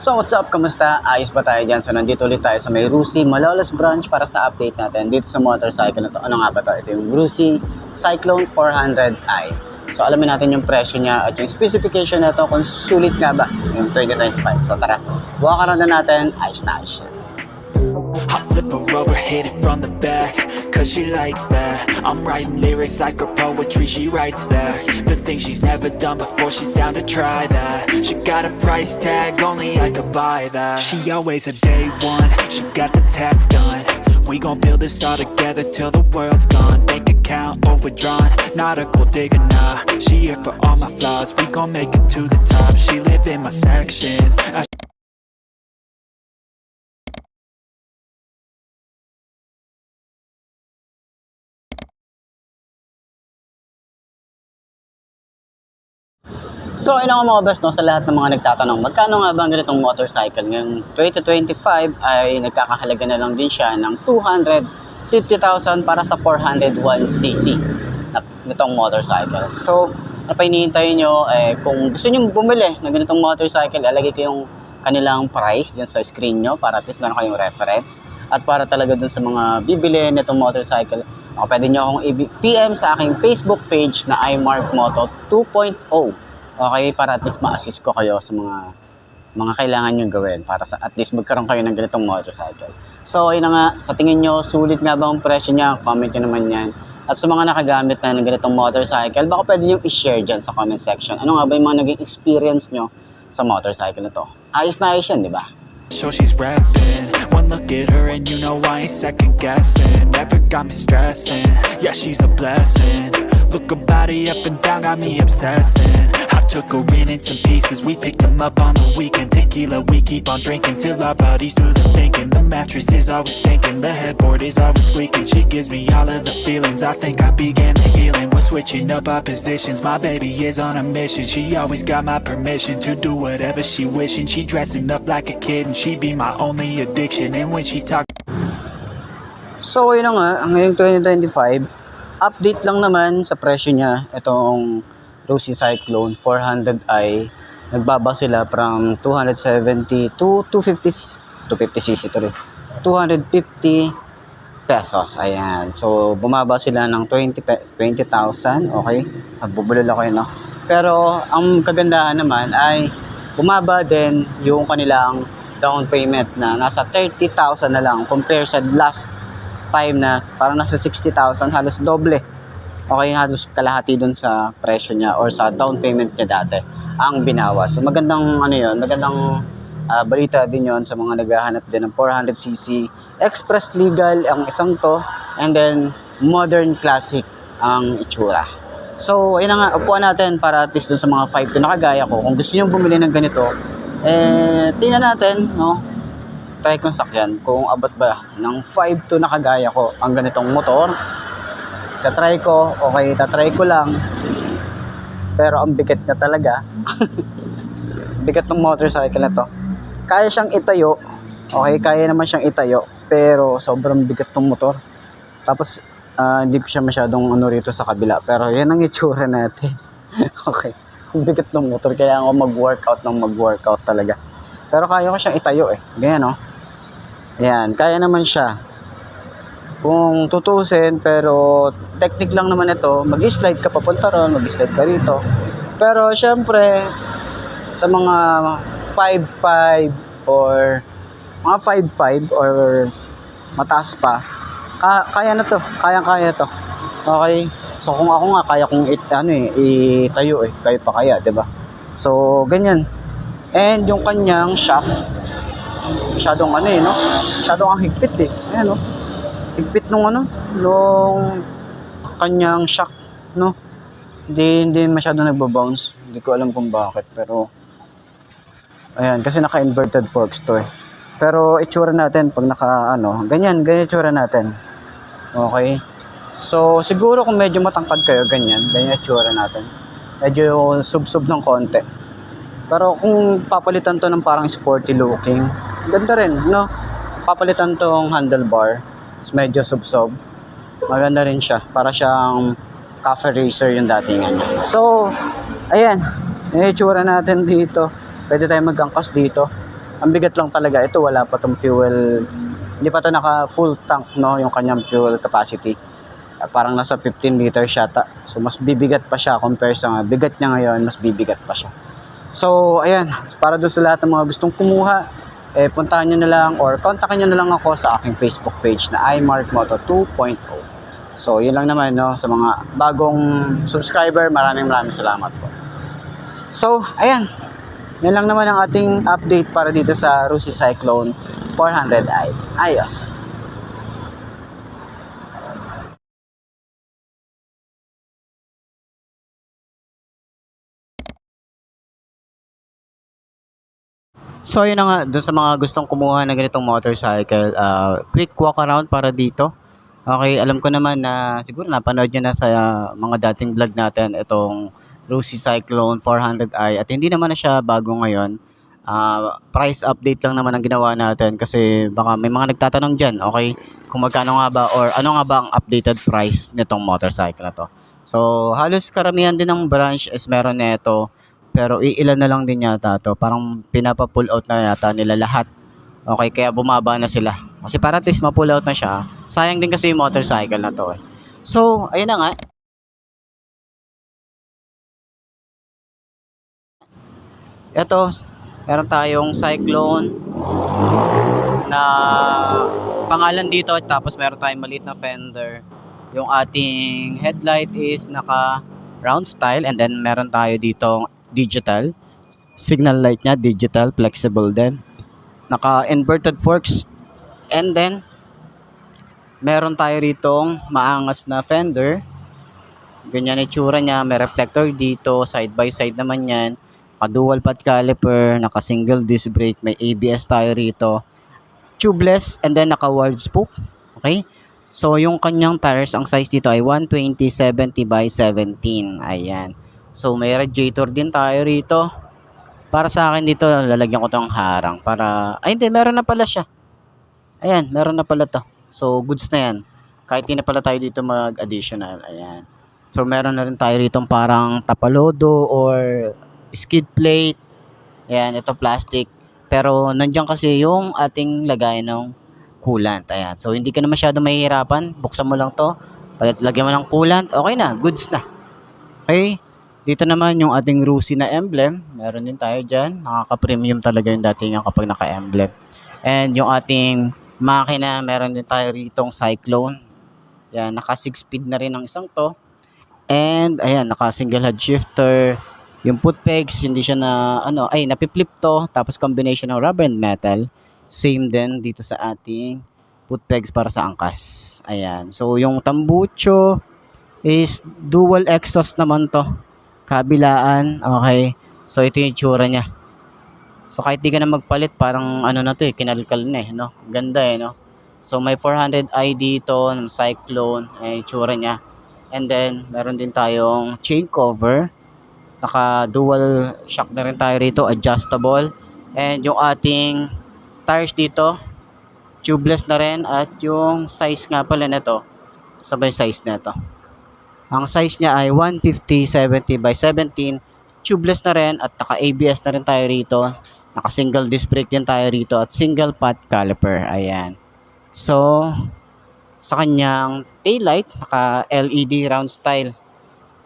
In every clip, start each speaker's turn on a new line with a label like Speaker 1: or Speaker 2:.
Speaker 1: So what's up? Kamusta? Ayos ba tayo dyan? So nandito ulit tayo sa may Rusi Malolos branch para sa update natin dito sa motorcycle na to. Ano nga ba to? Ito yung Rusi Cyclone 400i. So alamin natin yung presyo niya at yung specification na to kung sulit nga ba yung 2025. So tara, walk around na natin. Ayos na ayos siya.
Speaker 2: I flip her over, hit it from the back, cause she likes that. I'm writing lyrics like her poetry, she writes back the things she's never done before, she's down to try that. She got a price tag, only I could buy that. She always a day one, she got the tats done. We gon' build this all together till the world's gone. Bank account overdrawn, not a gold digger, nah. She here for all my flaws, we gon' make it to the top. She live in my section.
Speaker 1: So ayun nga mga best, no, sa lahat ng mga nagtatanong, magkano nga ba ang ganitong motorcycle? Ngayong 2025 ay nagkakahalaga na lang din siya ng 250,000 para sa 401cc nitong motorcycle. So ano pa hinihintay nyo? Kung gusto nyo bumili ng ganitong motorcycle, ilalagay ko yung kanilang price dyan sa screen nyo para at least meron kayong reference. At para talaga dun sa mga bibili nitong motorcycle, pwede nyo akong i-PM sa aking Facebook page na iMarkMoto 2.0. Okay, para at least ma-assist ko kayo sa mga kailangan nyo gawin para sa at least magkaroon kayo ng ganitong motorcycle. So, ayun na nga, sa tingin nyo, sulit nga ba ang presyo niya? Comment nyo naman yan. At sa mga nakagamit na ng ganitong motorcycle, baka pwede nyo i-share dyan sa comment section. Ano nga ba yung mga naging experience nyo sa motorcycle na to? Ayos na ayos yan, di ba?
Speaker 2: So she's rapping. One look at her and you know I ain't second guessing. Never got me stressing. Yeah, she's a blessing. Look her body up and down, got me obsessing. I took her in some pieces. We picked them up on the weekend. Tequila, we keep on drinking till our bodies do the thinking. The mattress is always sinking. The headboard is always squeaking. She gives me all of the feelings. I think I began the healing. We're switching up our positions. My baby is on a mission. She always got my permission to do whatever she wishing. She dressing up like a kid and she be my only addiction. And when she talk.
Speaker 1: So yun na nga, ngayong 2025, update lang naman sa presyo niya. Itong Rusi Cyclone 400i, nagbaba sila from 270 to 250cc to rin. 250 pesos. Ayan. So bumaba sila ng 20,000, okay? Nagbubulol ako yun, no? Pero ang kagandahan naman ay bumaba din yung kanilang down payment na nasa 30,000 na lang compare sa last time na parang nasa 60,000, halos doble. Okay, halos kalahati dun sa presyo niya or sa down payment niya dati ang binawas. So magandang ano yun, magandang balita din yon sa mga naghahanap din ng 400cc express legal ang isang to, and then modern classic ang itsura. So ayun na nga, upuan natin para at least dun sa mga 5 to nakagaya ko, kung gusto niyo bumili ng ganito, tingnan natin, no? Try kong sakyan kung abot ba ng 5 to nakagaya ko ang ganitong motor. Tatry ko, okay, tatry ko lang. Pero ang bigat na talaga. Bigat ng motorcycle na to. Kaya siyang itayo. Okay, kaya naman siyang itayo. Pero sobrang bigat ng motor. Tapos, hindi ko siya masyadong ano rito sa kabila. Pero yan ang itsura natin. Okay, ang bigat ng motor. Kaya ako mag-workout talaga. Pero kaya ko siyang itayo eh. Ganyan, no? Ayan, kaya naman siya. Kung tutusin, pero technique lang naman ito. Mag-slide ka papunta ron, mag-slide ka rito. Pero syempre, sa mga 5'5 or mga 5'5 or mataas pa, kaya na to. Kaya to. Okay? So kung ako nga, kaya kong itayo eh. Kaya pa kaya, diba? So, ganyan. And yung kanyang shaft, masyadong no? Masyadong ang higpit eh. Ayan, no? Higpit nung kanyang shock, no? Hindi masyado nagbabounce. Hindi ko alam kung bakit, pero ayan, kasi naka-inverted forks to eh. Pero itsura natin pag ganyan itsura natin. Okay? So siguro kung medyo matangkad kayo, ganyan itsura natin. Medyo sub-sub ng konti. Pero kung papalitan to ng parang sporty looking, ganda rin, no? Papalitan tong handlebar, medyo sub-sub. Maganda rin siya. Para siyang cafe racer yung datingan niya. So, ayan. Yung itsura natin dito. Pwede tayo magangkas dito. Ang bigat lang talaga. Ito wala pa tong fuel. Hindi pa to naka full tank, no, yung kanyang fuel capacity. Parang nasa 15 liters yata. So mas bibigat pa siya compare sa bigat niya ngayon, mas bibigat pa siya. So ayan, para doon sa lahat ng mga gustong kumuha, puntahan nyo na lang or kontakin nyo na lang ako sa aking Facebook page na iMarkMoto 2.0. So yun lang naman, no, sa mga bagong subscriber, maraming salamat po. So ayan, yan lang naman ang ating update para dito sa Rusi Cyclone 400i. Ayos. So yun na nga, dun sa mga gustong kumuha ng ganitong motorcycle, quick walk around para dito. Okay, alam ko naman na siguro napanood nyo na sa mga dating vlog natin itong Rusi Cyclone 400i at hindi naman na siya bago ngayon. Price update lang naman ang ginawa natin kasi baka may mga nagtatanong dyan, okay, kung magkano nga ba or ano nga ba ang updated price nitong motorcycle na to. So halos karamihan din ng branch is meron nito. Pero iilan na lang din yata to. Parang pinapa-pull out na yata nila lahat. Okay, kaya bumaba na sila. Kasi para at least ma-pull out na siya. Sayang din kasi yung motorcycle na to eh. So, ayun na nga. Ito, meron tayong Cyclone na pangalan dito. Tapos meron tayong maliit na fender. Yung ating headlight is naka round style. And then meron tayo ditong digital. Signal light niya, digital, flexible din. Naka-inverted forks. And then, meron tayo ritong maangas na fender. Ganyan itsura niya. May reflector dito. Side by side naman yan. Naka-dual pad caliper. Naka-single disc brake. May ABS tayo rito. Tubeless. And then, naka-wide spoke. Okay? So, yung kanyang tires, ang size dito ay 120/70 by 17. Ayan. So, may radiator din tayo rito. Para sa akin dito, lalagyan ko tong harang. Para, ay hindi, meron na pala siya. Ayan, meron na pala to. So, goods na yan. Kahit hindi na pala tayo dito mag-additional. Ayan. So, meron na rin tayo rito parang tapalodo or skid plate. Ayan, ito plastic. Pero, nandiyan kasi yung ating lagay ng coolant. Ayan. So, hindi ka na masyado mahihirapan. Buksan mo lang to. Lagyan mo ng coolant. Okay na, goods na. Okay. Dito naman yung ating Rusi na emblem. Meron din tayo dyan. Nakaka-premium talaga yung dating yung kapag naka-emblem. And yung ating makina, meron din tayo ritong Cyclone. Yan, naka 6 speed na rin ang isang to. And ayan, naka single head shifter. Yung foot pegs, hindi siya na, napiplip to. Tapos combination ng rubber and metal. Same din dito sa ating foot pegs para sa angkas. Ayan. So yung tambucho is dual exhaust naman to. Kabilaan, okay. So ito yung itsura niya. So kahit di ka na magpalit, parang ano na to eh, kinalkal na eh, no? Ganda eh, no? So may 400i dito, ng Cyclone, yung itsura niya. And then, meron din tayong chain cover. Naka dual shock na rin tayo rito, adjustable. And yung ating tires dito, tubeless na rin. At yung size nga pala nito, sabay size nito. Ang size niya ay 150/70 by 17. Tubeless na rin at naka-ABS na rin tayo rito. Naka-single disc brake din tayo rito at single pad caliper. Ayan. So, sa kanyang taillight, naka-LED round style.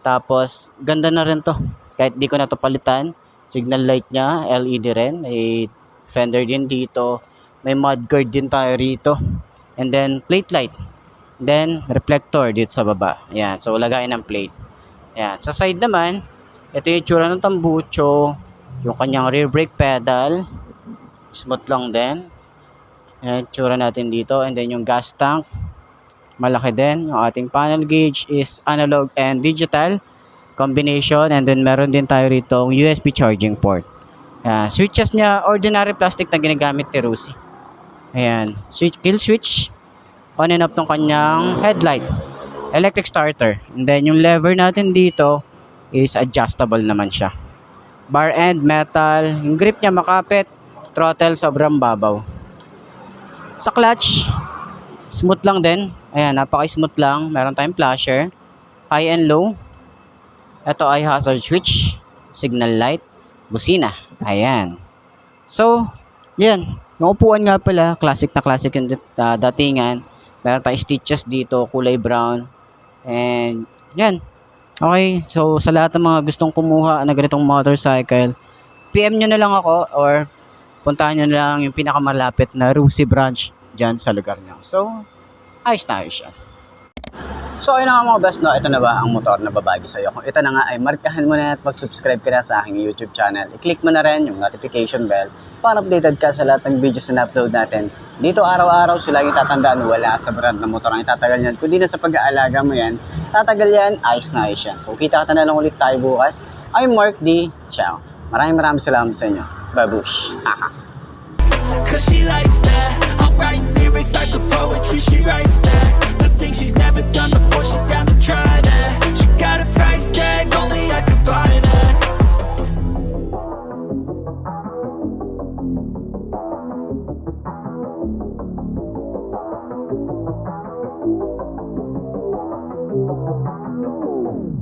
Speaker 1: Tapos, ganda na rin to. Kahit di ko na to palitan. Signal light niya, LED rin. May fender din dito. May mudguard din tayo rito. And then, plate light. Then, reflector dito sa baba. Ayan. So, lagayin ng plate. Ayan. Sa side naman, ito yung itsura ng tambucho. Yung kanyang rear brake pedal. Smooth lang din. Ayan, itsura natin dito. And then, yung gas tank. Malaki din. Yung ating panel gauge is analog and digital combination. And then, meron din tayo rito USB charging port. Ayan. Switches niya, ordinary plastic na ginagamit ni Rusi. Ayan. Kill switch. On and off ng kanyang headlight. Electric starter. And then, yung lever natin dito is adjustable naman siya. Bar end, metal. Yung grip niya makapit. Throttle, sobrang babaw. Sa clutch, smooth lang din. Ayan, napaka-smooth lang. Meron tayong flasher. High and low. Ito ay hazard switch. Signal light. Busina. Ayan. So, Yan, yung upuan nga pala, classic na classic yung datingan. Meron tayong stitches dito, kulay brown. And yan. Okay, so sa lahat ng mga gustong kumuha ng ganitong motorcycle, PM nyo na lang ako or puntahan nyo na lang yung pinakamalapit na Rusi branch dyan sa lugar nyo. So, ayos na ayos siya. So ayun na nga mga best, no, ito na ba ang motor na babagi sa'yo? Kung ito na nga ay markahan mo na at mag-subscribe ka na sa aking YouTube channel. I-click mo na rin yung notification bell para updated ka sa lahat ng videos na upload natin. Dito araw-araw sila yung tatandaan, wala sa brand na motor ang itatagal yan. Kundi na sa pag-aalaga mo yan, tatagal yan, ayos na ayos yan. So kita ka na lang ulit tayo bukas. I'm Mark D. Ciao. Maraming salamat sa inyo. Babush. Haha.
Speaker 2: Cause she likes that I'm writing lyrics like the poetry she writes back. The things she's never done before, she's down to try that. She got a price tag, only I could buy that.